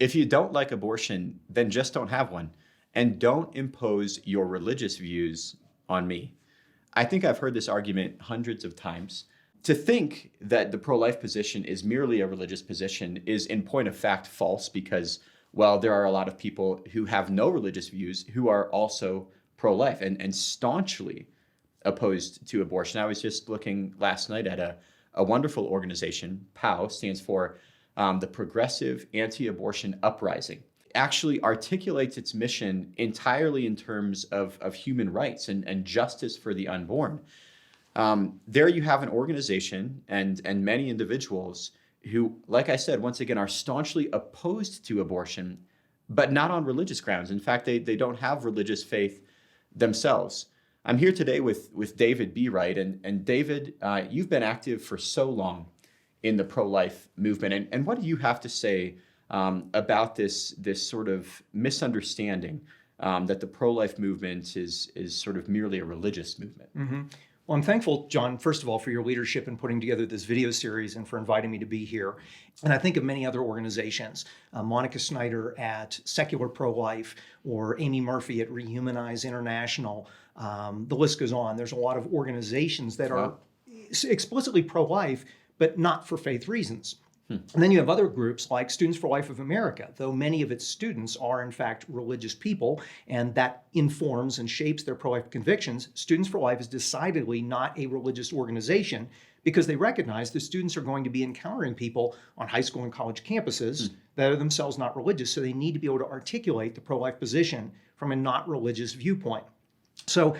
If you don't like abortion, then just don't have one. And don't impose your religious views on me. I think I've heard this argument hundreds of times. To think that the pro-life position is merely a religious position is in point of fact false because, well, there are a lot of people who have no religious views who are also pro-life and staunchly opposed to abortion. I was just looking last night at a wonderful organization. POW stands for the Progressive Anti-Abortion Uprising. Actually articulates its mission entirely in terms of human rights and justice for the unborn. There you have an organization and many individuals who, like I said, once again, are staunchly opposed to abortion, but not on religious grounds. In fact, they don't have religious faith themselves. I'm here today with David Bereit, and David, you've been active for so long in the pro-life movement, and what do you have to say about this sort of misunderstanding that the pro-life movement is sort of merely a religious movement? Mm-hmm. Well, I'm thankful, John, first of all, for your leadership in putting together this video series and for inviting me to be here. And I think of many other organizations, Monica Snyder at Secular Pro-Life or Amy Murphy at Rehumanize International. The list goes on. There's a lot of organizations that are explicitly pro-life, but not for faith reasons. And then you have other groups like Students for Life of America, though many of its students are in fact religious people, and that informs and shapes their pro-life convictions. Students for Life is decidedly not a religious organization because they recognize the students are going to be encountering people on high school and college campuses that are themselves not religious, so they need to be able to articulate the pro-life position from a not religious viewpoint. So,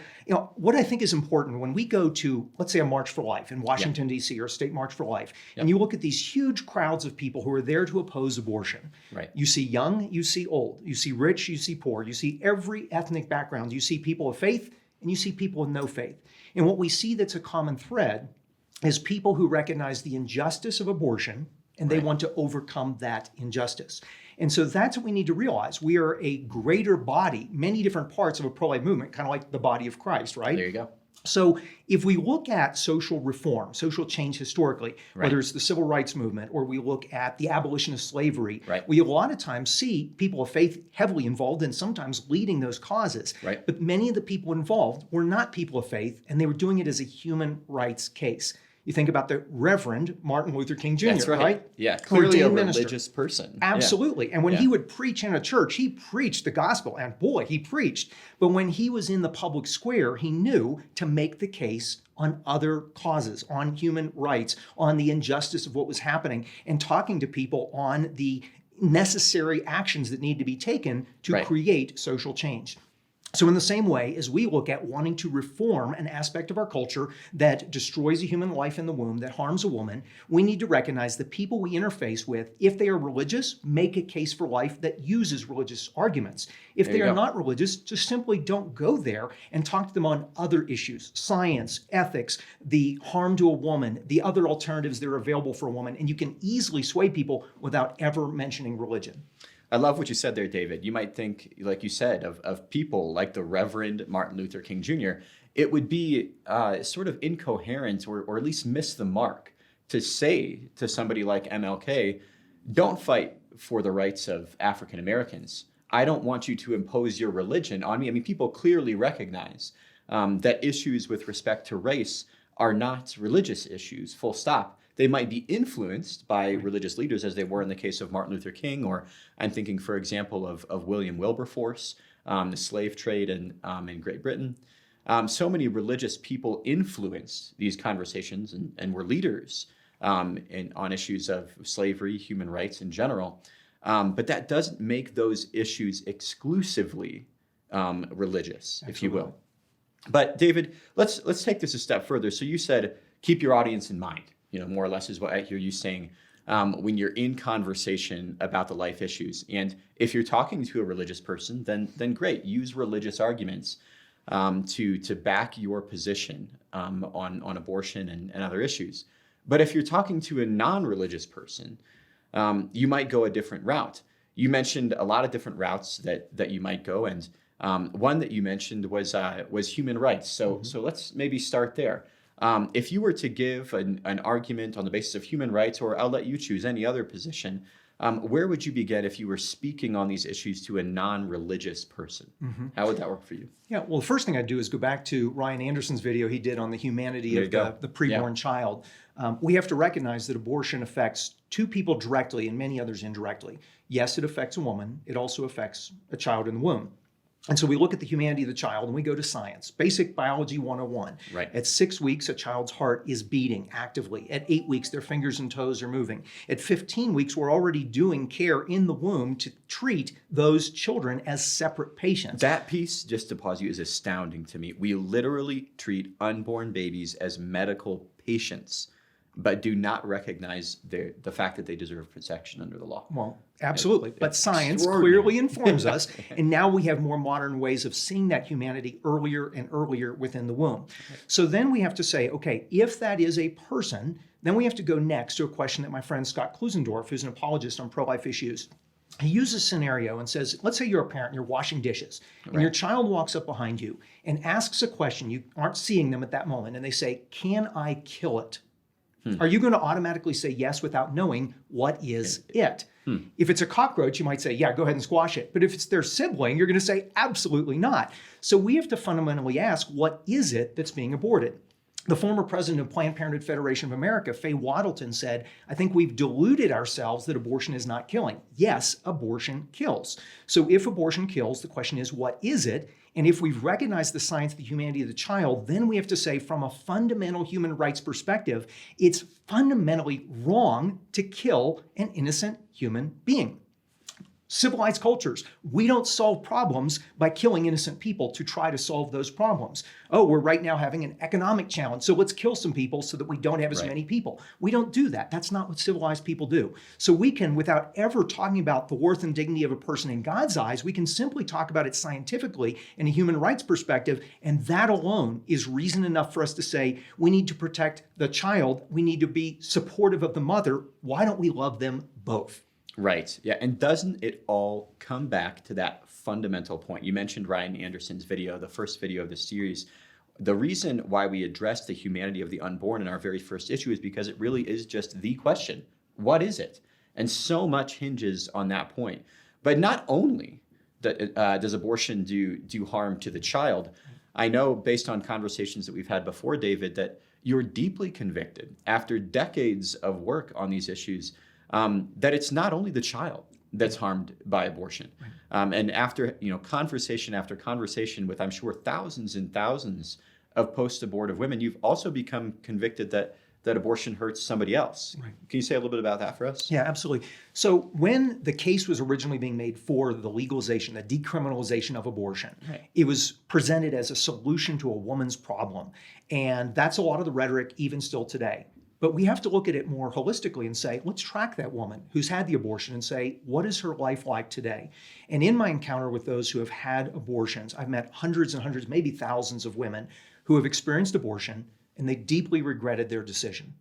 what I think is important when we go to, let's say, a March for Life in Washington, D.C., or a state March for Life, and you look at these huge crowds of people who are there to oppose abortion. Right. You see young, you see old, you see rich, you see poor, you see every ethnic background, you see people of faith, and you see people with no faith. And what we see that's a common thread is people who recognize the injustice of abortion, and they want to overcome that injustice. And so that's what we need to realize. We are a greater body, many different parts of a pro-life movement, kind of like the body of Christ, right? There you go. So if we look at social reform, social change historically, whether it's the civil rights movement or we look at the abolition of slavery, we a lot of times see people of faith heavily involved and sometimes leading those causes. But many of the people involved were not people of faith, and they were doing it as a human rights case. You think about the Reverend Martin Luther King Jr., That's right? Yeah, clearly a religious person. Absolutely. And when he would preach in a church, he preached the gospel, and boy, he preached. But when he was in the public square, he knew to make the case on other causes, on human rights, on the injustice of what was happening, and talking to people on the necessary actions that need to be taken to create social change. So in the same way as we look at wanting to reform an aspect of our culture that destroys a human life in the womb, that harms a woman, we need to recognize the people we interface with, if they are religious, make a case for life that uses religious arguments. If they are not religious, just simply don't go there and talk to them on other issues, science, ethics, the harm to a woman, the other alternatives that are available for a woman, and you can easily sway people without ever mentioning religion. I love what you said there, David. You might think, like you said, of people like the Reverend Martin Luther King Jr. It would be sort of incoherent or at least miss the mark to say to somebody like MLK, don't fight for the rights of African Americans. I don't want you to impose your religion on me. I mean, people clearly recognize that issues with respect to race are not religious issues, full stop. They might be influenced by religious leaders, as they were in the case of Martin Luther King, or I'm thinking, for example, of William Wilberforce, the slave trade in Great Britain. So many religious people influenced these conversations and were leaders on issues of slavery, human rights in general. But that doesn't make those issues exclusively religious, if you will. But David, let's take this a step further. So you said, keep your audience in mind. More or less is what I hear you saying when you're in conversation about the life issues. And if you're talking to a religious person, then great, use religious arguments to back your position on abortion and other issues. But if you're talking to a non-religious person, you might go a different route. You mentioned a lot of different routes that you might go, and one that you mentioned was human rights. So let's maybe start there. If you were to give an argument on the basis of human rights, or I'll let you choose any other position, Where would you begin if you were speaking on these issues to a non-religious person? How would that work for you? Yeah, well, the first thing I'd do is go back to Ryan Anderson's video he did on the humanity There of you go. the preborn child. We have to recognize that abortion affects two people directly and many others indirectly. Yes, it affects a woman. It also affects a child in the womb. And so we look at the humanity of the child and we go to science, basic biology 101. Right. At 6 weeks, a child's heart is beating actively. At 8 weeks, their fingers and toes are moving. At 15 weeks, we're already doing care in the womb to treat those children as separate patients. That piece, just to pause you, is astounding to me. We literally treat unborn babies as medical patients, but do not recognize the fact that they deserve protection under the law. Well, absolutely. But science extraordinary. clearly informs us. And now we have more modern ways of seeing that humanity earlier and earlier within the womb. So then we have to say, okay, if that is a person, then we have to go next to a question that my friend Scott Klusendorf, who's an apologist on pro-life issues, he uses a scenario and says, let's say you're a parent, you're washing dishes, and your child walks up behind you and asks a question. You aren't seeing them at that moment, and they say, can I kill it? Are you going to automatically say yes without knowing what is it? If it's a cockroach, you might say, yeah, go ahead and squash it. But if it's their sibling, you're going to say, absolutely not. So we have to fundamentally ask, what is it that's being aborted? The former president of Planned Parenthood Federation of America, Faye Waddleton, said, I think we've deluded ourselves that abortion is not killing. Yes, abortion kills. So if abortion kills, the question is, what is it? And if we've recognized the science of the humanity of the child, then we have to say, from a fundamental human rights perspective, it's fundamentally wrong to kill an innocent human being. Civilized cultures, we don't solve problems by killing innocent people to try to solve those problems. Oh, we're right now having an economic challenge, so let's kill some people so that we don't have as many people. We don't do that. That's not what civilized people do. So we can, without ever talking about the worth and dignity of a person in God's eyes, we can simply talk about it scientifically in a human rights perspective, and that alone is reason enough for us to say we need to protect the child, we need to be supportive of the mother. Why don't we love them both? Right. Yeah. And doesn't it all come back to that fundamental point? You mentioned Ryan Anderson's video, the first video of the series. The reason why we address the humanity of the unborn in our very first issue is because it really is just the question. What is it? And so much hinges on that point. But not only does abortion do harm to the child, I know based on conversations that we've had before, David, that you're deeply convicted after decades of work on these issues that it's not only the child that's harmed by abortion. And after conversation after conversation with, I'm sure, thousands and thousands of post-abortive women, you've also become convicted that abortion hurts somebody else. Right. Can you say a little bit about that for us? Yeah, absolutely. So when the case was originally being made for the legalization, the decriminalization of abortion, it was presented as a solution to a woman's problem. And that's a lot of the rhetoric even still today. But we have to look at it more holistically and say, let's track that woman who's had the abortion and say, what is her life like today? And in my encounter with those who have had abortions, I've met hundreds and hundreds, maybe thousands of women who have experienced abortion and they deeply regretted their decision.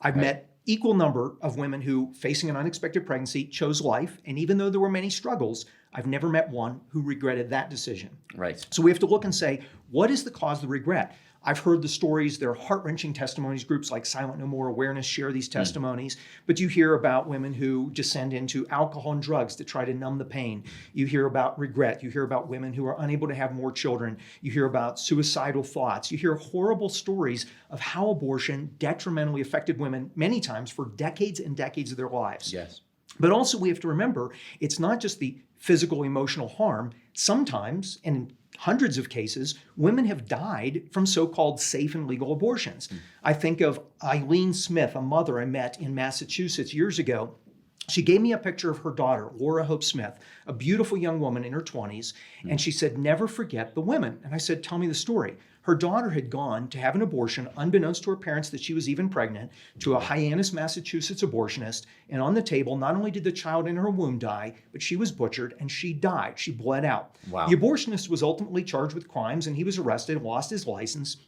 I've met equal number of women who, facing an unexpected pregnancy, chose life. And even though there were many struggles, I've never met one who regretted that decision. Right. So we have to look and say, what is the cause of the regret? I've heard the stories, there are heart-wrenching testimonies. Groups like Silent No More Awareness share these testimonies. But you hear about women who descend into alcohol and drugs to try to numb the pain. You hear about regret. You hear about women who are unable to have more children. You hear about suicidal thoughts. You hear horrible stories of how abortion detrimentally affected women many times for decades and decades of their lives. Yes. But also we have to remember, it's not just the physical, emotional harm. Sometimes, and in hundreds of cases, women have died from so-called safe and legal abortions. I think of Eileen Smith, a mother I met in Massachusetts years ago. She gave me a picture of her daughter, Laura Hope Smith, a beautiful young woman in her 20s, and she said, never forget the women. And I said, tell me the story. Her daughter had gone to have an abortion, unbeknownst to her parents that she was even pregnant, to a Hyannis, Massachusetts abortionist. And on the table, not only did the child in her womb die, but she was butchered and she died. She bled out. Wow. The abortionist was ultimately charged with crimes and he was arrested, lost his license.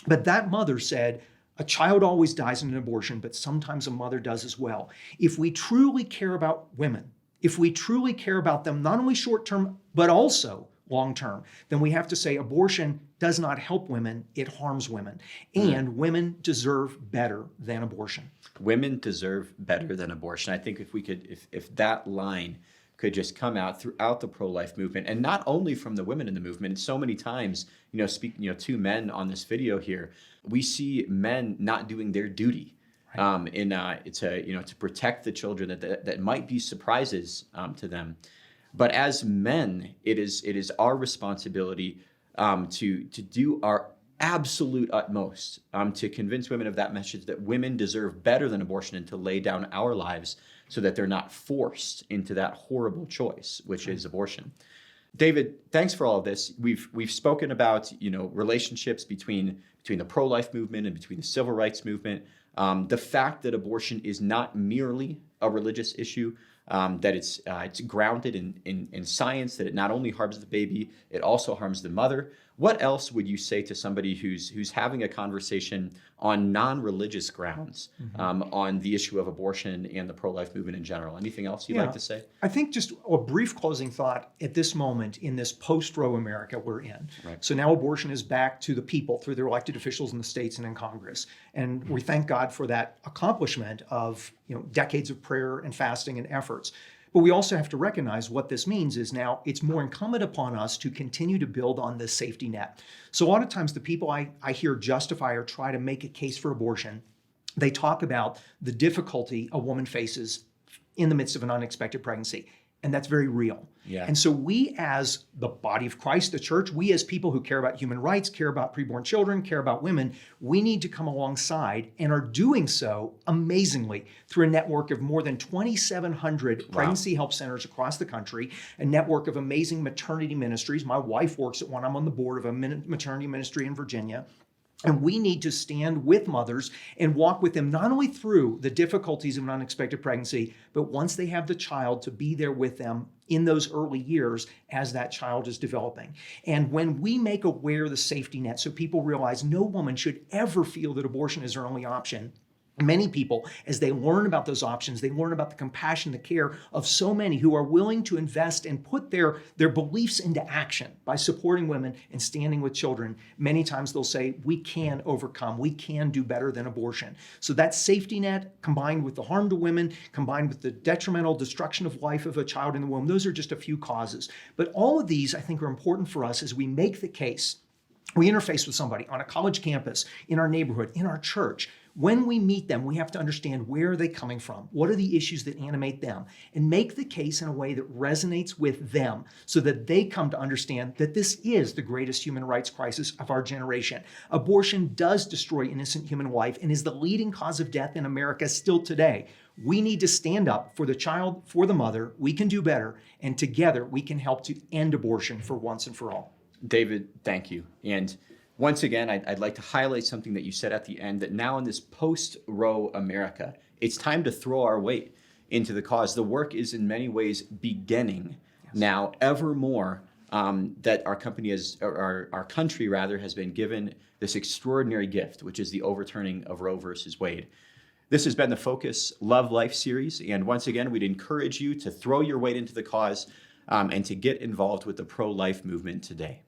But that mother said, a child always dies in an abortion, but sometimes a mother does as well. If we truly care about women, if we truly care about them, not only short term, but also long term, then we have to say abortion does not help women, it harms women. And women deserve better than abortion. Women deserve better than abortion. I think if we could, if that line could just come out throughout the pro-life movement, and not only from the women in the movement. So many times, speaking, to men on this video here, we see men not doing their duty. To protect the children that might be surprises to them. But as men, it is our responsibility to do our absolute utmost to convince women of that message, that women deserve better than abortion, and to lay down our lives so that they're not forced into that horrible choice, which is abortion. David, thanks for all of this. We've spoken about relationships between the pro-life movement and between the civil rights movement. The fact that abortion is not merely a religious issue, that it's grounded in science, that it not only harms the baby, it also harms the mother. What else would you say to somebody who's having a conversation on non-religious grounds on the issue of abortion and the pro-life movement in general? Anything else you'd like to say? I think just a brief closing thought at this moment in this post-Roe America we're in. Right. So now abortion is back to the people through their elected officials in the states and in Congress. And we thank God for that accomplishment of decades of prayer and fasting and efforts. But we also have to recognize what this means is now it's more incumbent upon us to continue to build on this safety net. So a lot of times the people I hear justify or try to make a case for abortion, they talk about the difficulty a woman faces in the midst of an unexpected pregnancy. And that's very real. Yeah. And so we as the body of Christ, the church, we as people who care about human rights, care about preborn children, care about women, we need to come alongside and are doing so amazingly through a network of more than 2,700 pregnancy help centers across the country, a network of amazing maternity ministries. My wife works at one. I'm on the board of a maternity ministry in Virginia. And we need to stand with mothers and walk with them not only through the difficulties of an unexpected pregnancy, but once they have the child, to be there with them in those early years as that child is developing. And when we make aware the safety net so people realize no woman should ever feel that abortion is her only option, many people, as they learn about those options, they learn about the compassion, the care of so many who are willing to invest and put their beliefs into action by supporting women and standing with children. Many times they'll say, we can overcome, we can do better than abortion. So that safety net, combined with the harm to women, combined with the detrimental destruction of life of a child in the womb, those are just a few causes. But all of these, I think, are important for us as we make the case. We interface with somebody on a college campus, in our neighborhood, in our church. When we meet them, we have to understand where are they coming from? What are the issues that animate them? And make the case in a way that resonates with them so that they come to understand that this is the greatest human rights crisis of our generation. Abortion does destroy innocent human life and is the leading cause of death in America still today. We need to stand up for the child, for the mother. We can do better, and together we can help to end abortion for once and for all. David, thank you. And once again, I'd like to highlight something that you said at the end, that now in this post-Roe America, it's time to throw our weight into the cause. The work is in many ways beginning now ever more, that our country has been given this extraordinary gift, which is the overturning of Roe versus Wade. This has been the Focus Love Life series. And once again, we'd encourage you to throw your weight into the cause and to get involved with the pro-life movement today.